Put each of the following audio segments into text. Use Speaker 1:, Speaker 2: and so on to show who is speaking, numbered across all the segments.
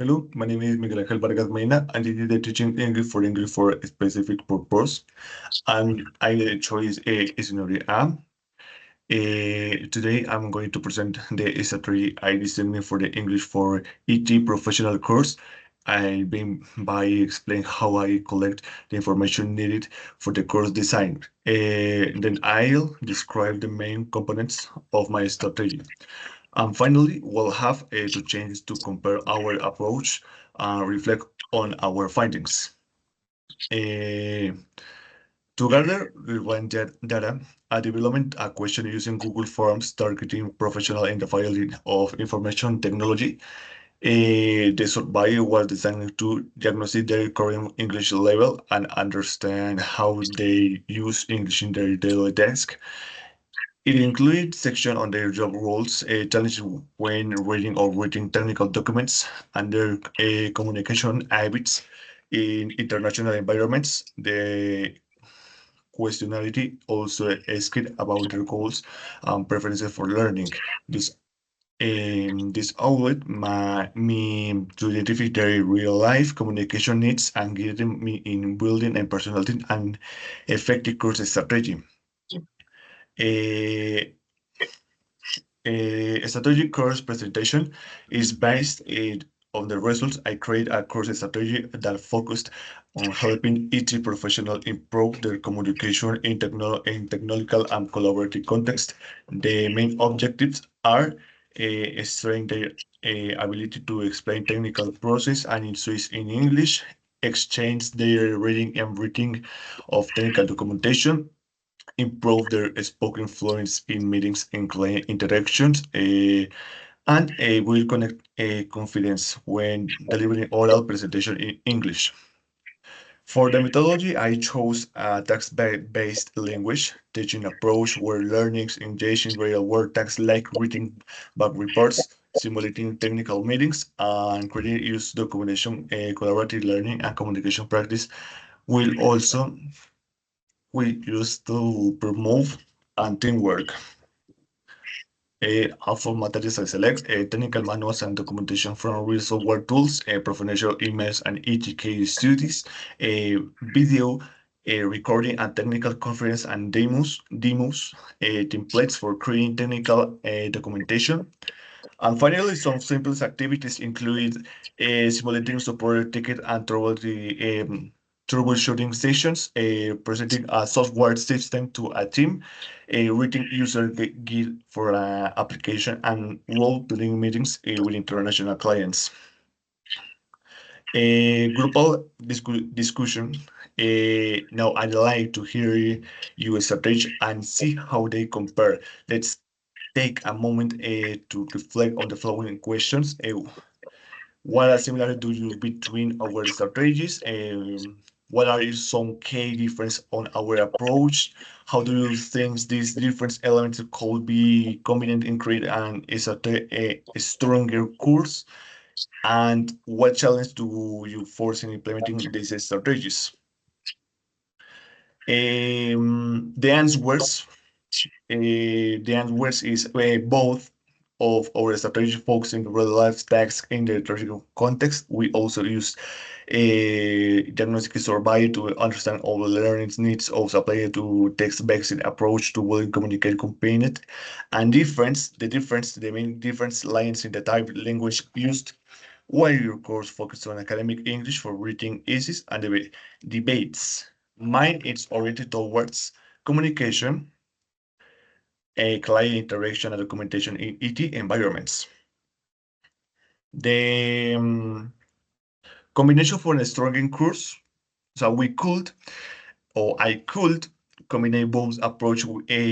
Speaker 1: Hello, my name is Miguel Ángel Vargas Mena, and this is the teaching English for a specific purpose. And I choose a scenario A. Today, I'm going to present the strategy I designed for the English for ET professional course. I begin by explaining how I collect the information needed for the course design. Then I'll describe the main components of my strategy. And finally, we'll have to change to compare our approach and reflect on our findings. Uh, to gather relevant data, a development a question using Google Forms targeting professional in the field of information technology. The survey was designed to diagnose their current English level and understand how they use English in their daily task. It includes section on their job roles, challenges when reading or writing technical documents, and their communication habits in international environments. The questionnaire also asked about their goals and preferences for learning. This outlet me to identify their real-life communication needs and guide me in building a personality and effective course strategy. A A strategic course presentation is based on the results. I create a course strategy that focused on helping each professional improve their communication in technical and collaborative context. The main objectives are strengthen their ability to explain technical process and issues in English, exchange their reading and writing of technical documentation, improve their spoken fluency in meetings and client interactions, and will connect confidence when delivering oral presentation in English. For the methodology, I chose a text-based language teaching approach where learners engage in real-world tasks like reading back reports, simulating technical meetings, and creating use documentation, collaborative learning, and communication practice will also we use to promote and teamwork. For materials I select technical manuals and documentation from real software tools, professional emails and ETK studies, video recording and technical conference and demos, templates for creating technical documentation. And finally, some simple activities include simulating support ticket and troubleshooting sessions, presenting a software system to a team, reading user guide for an application, and role-playing meetings with international clients. A global discussion. Now I'd like to hear your strategy and see how they compare. Let's take a moment to reflect on the following questions. What are similar do you between our strategies? What are some key difference on our approach? How do you think these different elements could be combined in create a stronger course? And what challenge do you force in implementing these strategies? The answers is both of our strategy focusing on real-life tasks in the theoretical context. We also use a diagnostic survey to understand all the learning needs of apply to text-based approach to well communicate component. And the main difference lies in the type of language used. While your course focuses on academic English for reading essays and debates, mine is oriented towards communication, a client interaction and documentation in ET environments. The combination for a strong course, so we could, or I could, combine both approach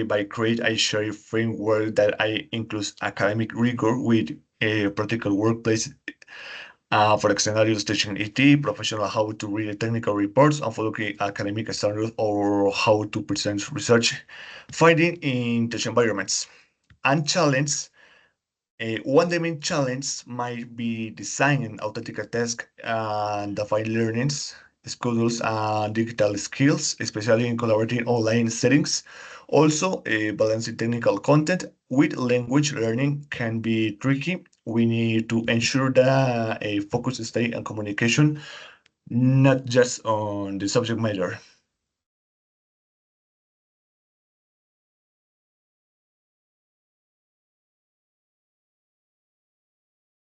Speaker 1: by create a shared framework that I includes academic rigor with a practical workplace. For scenarios teaching ET, professional how to read technical reports and follow academic standards or how to present research finding in teaching environments. And challenge one of the main challenges might be designing authentic tasks and define learnings, schedules, and digital skills, especially in collaborating online settings. Also, balancing technical content with language learning can be tricky we need to ensure that a focus stay on communication, not just on the subject matter.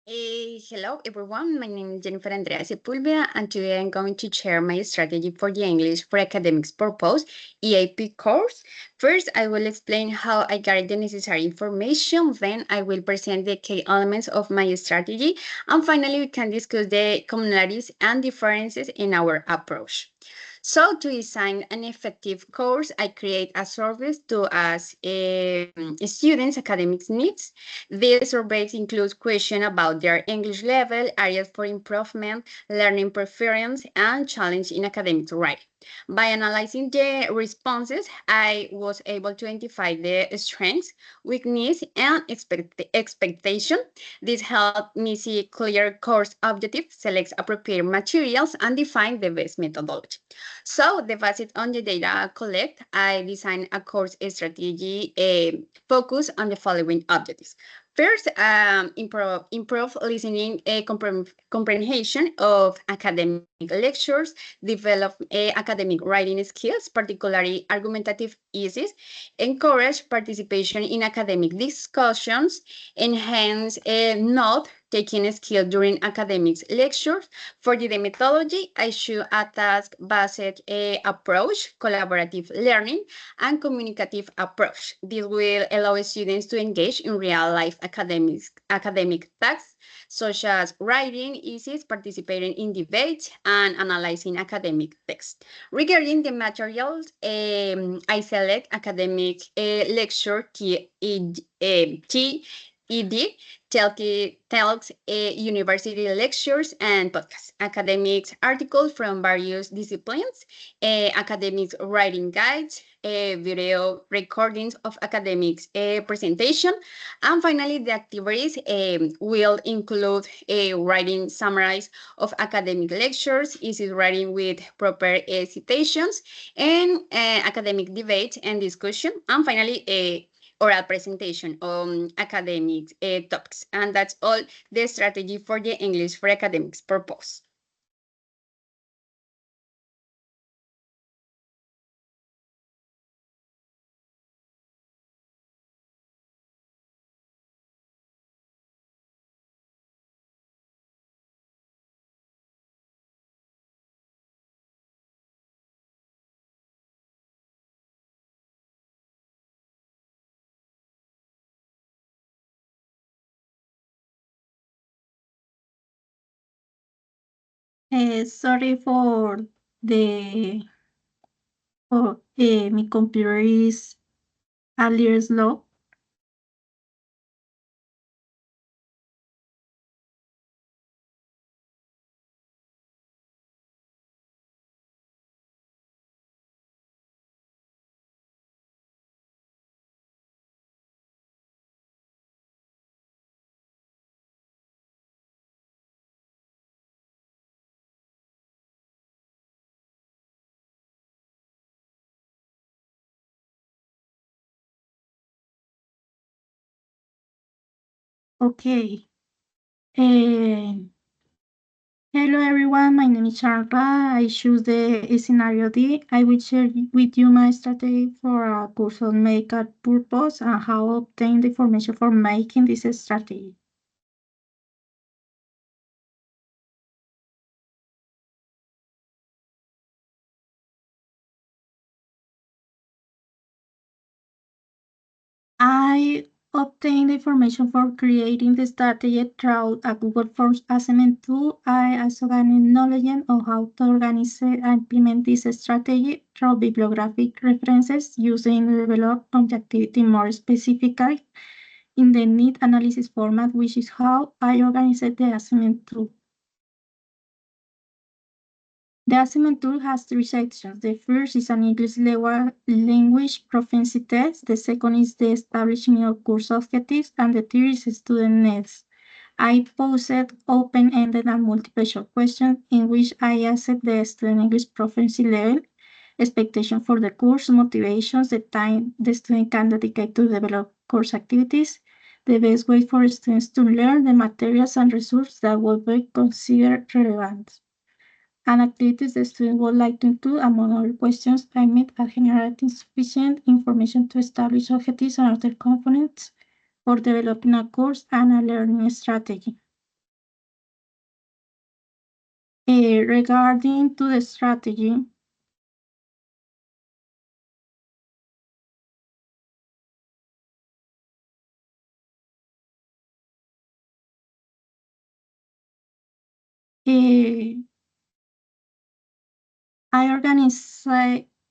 Speaker 2: Hello everyone, my name is Jennifer Andrea Sepulveda and today I'm going to share my strategy for the English for Academics Purpose EAP course. First, I will explain how I gather the necessary information, then I will present the key elements of my strategy, and finally we can discuss the commonalities and differences in our approach. So to design an effective course, I create a survey to ask students' academic needs. These surveys include questions about their English level, areas for improvement, learning preference, and challenge in academic writing. By analyzing the responses, I was able to identify the strengths, weaknesses, and expectation. This helped me see clear course objectives, select appropriate materials, and define the best methodology. So, the based on the data collect, I design a course strategy focused on the following objectives. First, improve listening comprehension of academic lectures, develop academic writing skills, particularly argumentative essays, encourage participation in academic discussions, enhance note taking skill during academic lectures. For the methodology, I choose a task-based approach, collaborative learning, and communicative approach. This will allow students to engage in real-life academic tasks, such as writing essays, participating in debates, and analyzing academic text. Regarding the materials, I select academic lecture TED, talks, university lectures, and podcasts, academic articles from various disciplines, academic writing guides, video recordings of academics presentation, and finally the activities will include a writing summaries of academic lectures, easy writing with proper citations, and academic debate and discussion, and finally a oral presentation on academic topics. And that's all the strategy for the English for Academics purpose.
Speaker 3: Sorry for the my computer is a little slow. Okay. Uh, Hello everyone, my name is Chandra. I choose the scenario D. I will share with you my strategy for a course on makeup purpose and how obtain the information for making this strategy. I obtained information for creating the strategy through a Google Forms assessment tool. I also gained knowledge of how to organize and implement this strategy through bibliographic references using the develop objectivity more specifically in the need analysis format, which is how I organized the assessment tool. The assessment tool has three sections. The first is an English language proficiency test. The second is the establishment of course objectives. And the third is student needs. I posed open-ended and multiple questions in which I asked the student English proficiency level, expectation for the course, motivations, the time the student can dedicate to develop course activities, the best way for students to learn the materials and resources that will be considered relevant. And activities the students would like to include, among other questions, aimed at generating sufficient information to establish objectives and other components for developing a course and a learning strategy. Regarding to the strategy,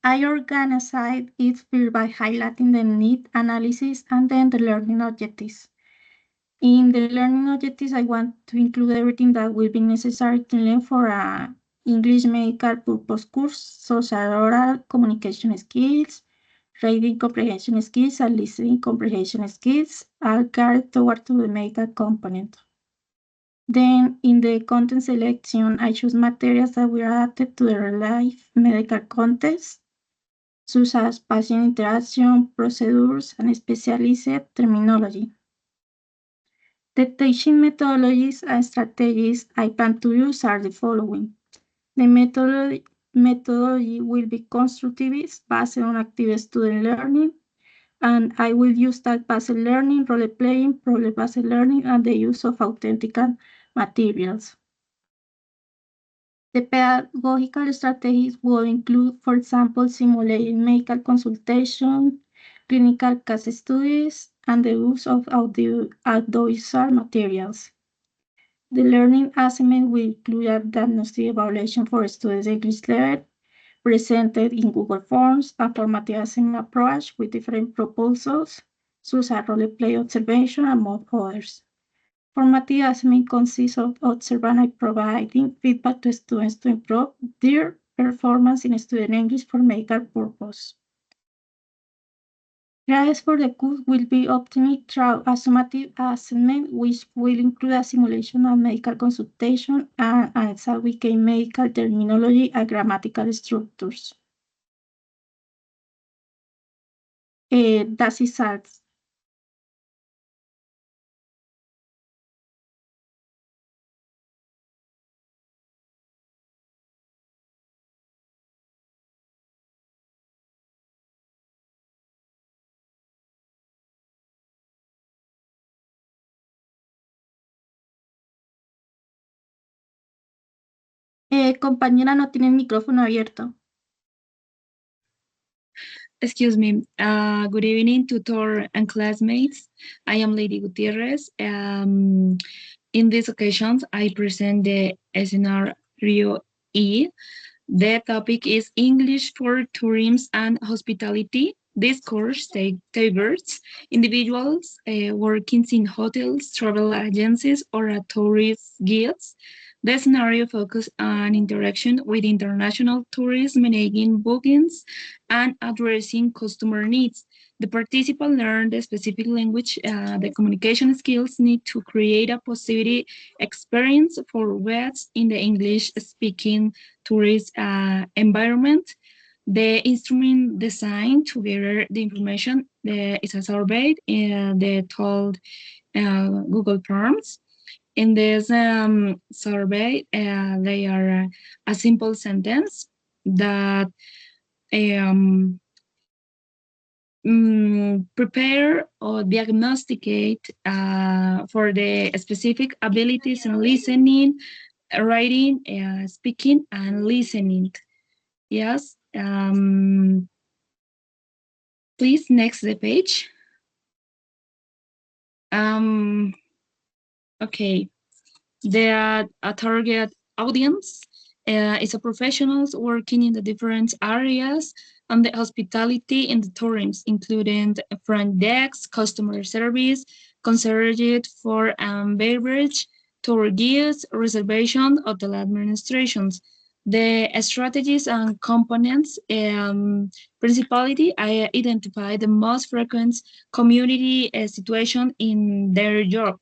Speaker 3: I organized it first by highlighting the need analysis and then the learning objectives. In the learning objectives, I want to include everything that will be necessary to learn for a English medical purpose course, such as oral communication skills, reading comprehension skills, and listening comprehension skills, all geared toward the medical component. Then in the content selection, I choose materials that were adapted to the real-life medical context, such as patient interaction, procedures, and specialized terminology. The teaching methodologies and strategies I plan to use are the following. The methodology will be constructivist, based on active student learning, and I will use task-based learning, role-playing, problem-based learning, and the use of authentic materials. The pedagogical strategies will include, for example, simulating medical consultation, clinical case studies, and the use of audiovisual materials. The learning assignment will include a diagnostic evaluation for students' English level, presented in Google Forms, a formative assignment approach with different proposals, such as role-play observation, among others. Formative assignment consists of observing and providing feedback to students to improve their performance in student English for medical purpose. Grades for the course will be obtained through a summative assessment, which will include a simulation of medical consultation and an exam with medical terminology and grammatical structures. That's it. Compañera, no tiene el micrófono abierto.
Speaker 4: Excuse me. Good evening, tutor and classmates. I am Lady Gutierrez. In this occasion, I present the scenario E. The topic is English for Tourism and Hospitality. This course targets individuals working in hotels, travel agencies, or tourist guides. The scenario focuses on interaction with international tourists, managing bookings, and addressing customer needs. The participant learn the specific language, the communication skills need to create a positive experience for guests in the English-speaking tourist environment. The instrument designed to gather the information is a survey the told Google Forms. In this survey, they are a simple sentence that prepare or diagnosticate for the specific abilities in listening, writing, speaking, and listening. Yes. Please, next the page. Okay. The target audience is a professionals working in the different areas and the hospitality in the tourism, including the front desk, customer service, concierge for beverage, tour guides, reservation, hotel administrations. The strategies and components principality identify the most frequent community situation in their job.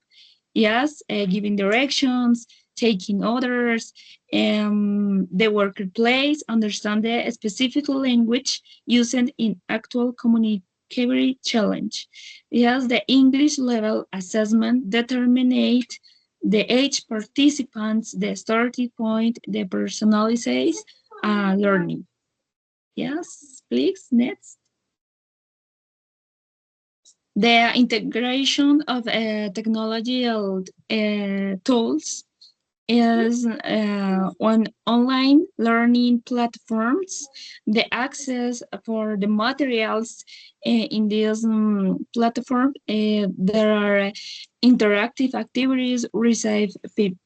Speaker 4: Yes, giving directions, taking orders, the workplace, understand the specific language used in actual communicatory challenge. Yes, the English level assessment determinate the age participants, the starting point, the personalized learning. Yes, please, next. The integration of technological tools is on online learning platforms. The access for the materials in this platform, there are interactive activities, receive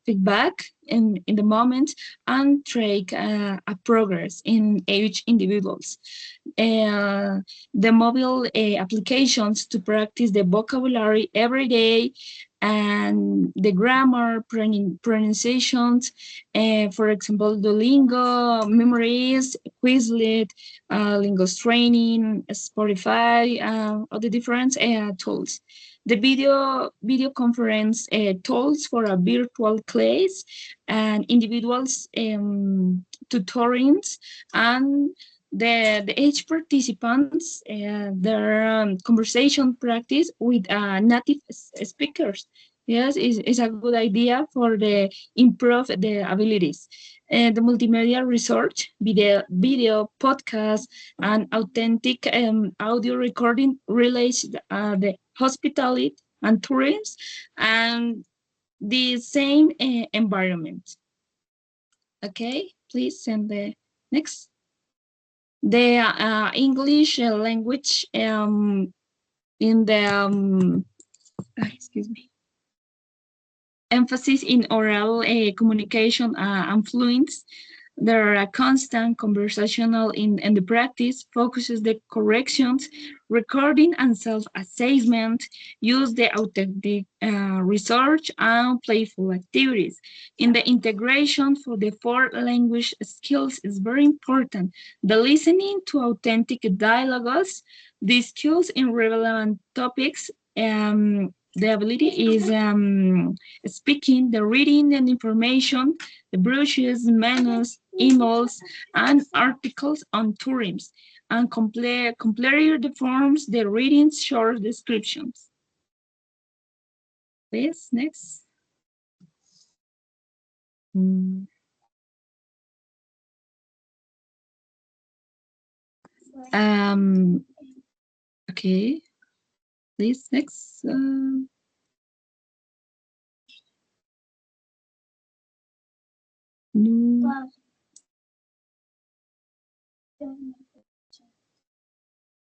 Speaker 4: feedback in the moment, and track a progress in each individuals. The mobile applications to practice the vocabulary every day and the grammar pronunciations, for example, Duolingo, Memories, Quizlet, Lingo's Training, Spotify, all the different tools. The video conference tools for a virtual class and individuals tutorings, and the age participants their conversation practice with native speakers. Yes, is a good idea for the improve the abilities. The multimedia research, video podcast, and authentic audio recording relates the hospitality and tourism and the same environment. Okay, please send the next. The English language in the excuse me, emphasis in oral communication and fluence. There are constant conversational in the practice, focuses the corrections, recording and self-assessment, use the authentic research and playful activities. In the integration for the four language skills is very important. The listening to authentic dialogues, the skills in relevant topics, the ability is speaking, the reading and information, the brochures, menus, emails, and articles on tourism, and complete the forms, the readings, short descriptions. Please, next. Okay, please, next. No.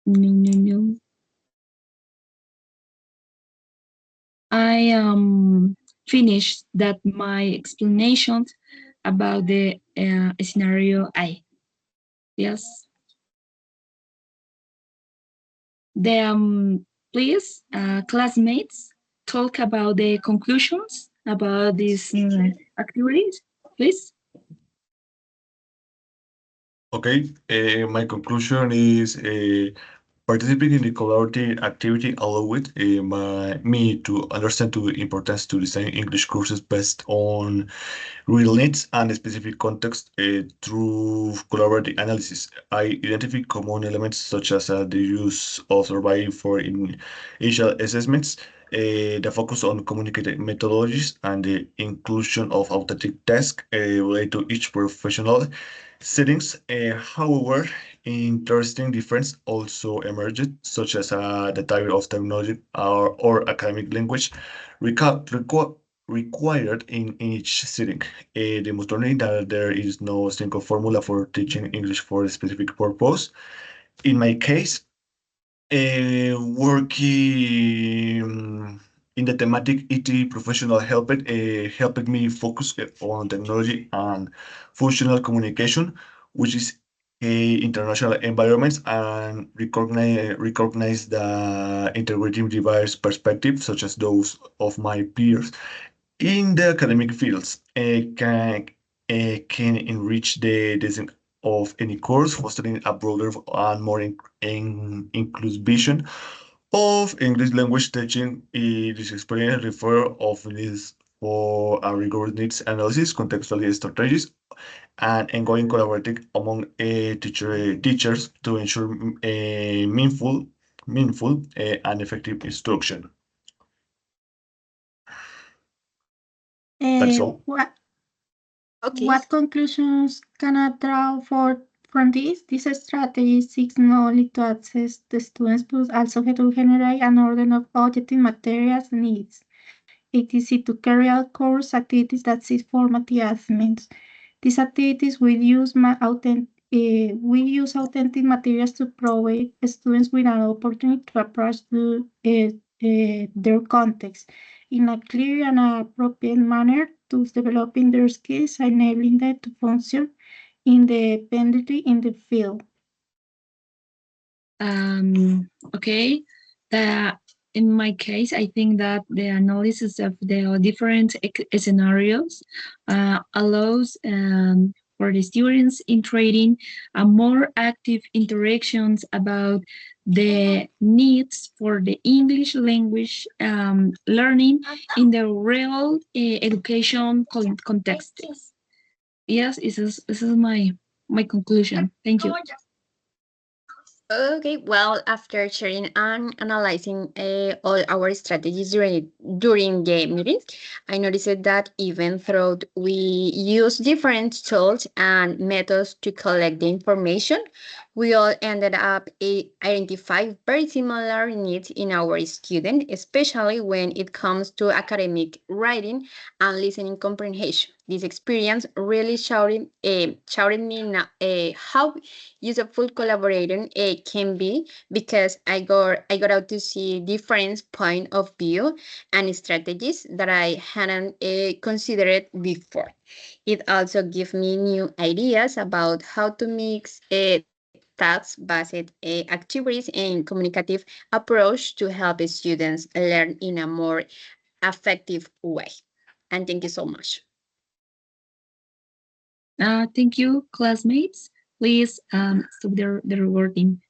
Speaker 4: No. I finished that my explanation about the scenario I. Yes. The please, classmates, talk about the conclusions about these activities, please.
Speaker 1: Okay, my conclusion is participating in the collaborative activity allowed me to understand the importance to design English courses based on real needs and specific context through collaborative analysis. I identify common elements such as the use of survey for initial assessments, the focus on communicated methodologies, and the inclusion of authentic tasks related to each professional settings. However, interesting difference also emerged, such as the type of technology or academic language required in each setting, demonstrating that there is no single formula for teaching English for a specific purpose. In my case, working in the thematic ET professional helped me focus on technology and functional communication, which is international environments, and recognize the integrating diverse perspectives, such as those of my peers in the academic fields. Can enrich the design of any course, fostering a broader and more inclusive vision of English language teaching. This experience refer of needs for a rigorous needs analysis, contextual strategies, and ongoing collaborating among teachers to ensure meaningful meaningful and effective instruction. That's all.
Speaker 2: Okay.
Speaker 3: What conclusions can I draw from this? This strategy seeks not only to access the students, but also to generate an order of objective materials needs. It is easy to carry out course activities that seek formative achievements. These activities will use authentic materials to provide students with an opportunity to approach their context in a clear and appropriate manner, to developing their skills, enabling them to function independently in the field.
Speaker 4: Okay. In my case, I think that the analysis of the different scenarios allows for the students in trading a more active interactions about the needs for the English language learning in the real education context. Yes, this is my conclusion. Thank you.
Speaker 2: Okay, well, after sharing and analyzing all our strategies during the meetings, I noticed that even though we use different tools and methods to collect the information, we all ended up identifying very similar needs in our students, especially when it comes to academic writing and listening comprehension. This experience really showed me how useful collaborating can be, because I got out to see different point of view and strategies that I hadn't considered before. It also gives me new ideas about how to mix task-based activities and communicative approach to help students learn in a more effective way. And thank you so much.
Speaker 4: Thank you, classmates. Please stop the recording.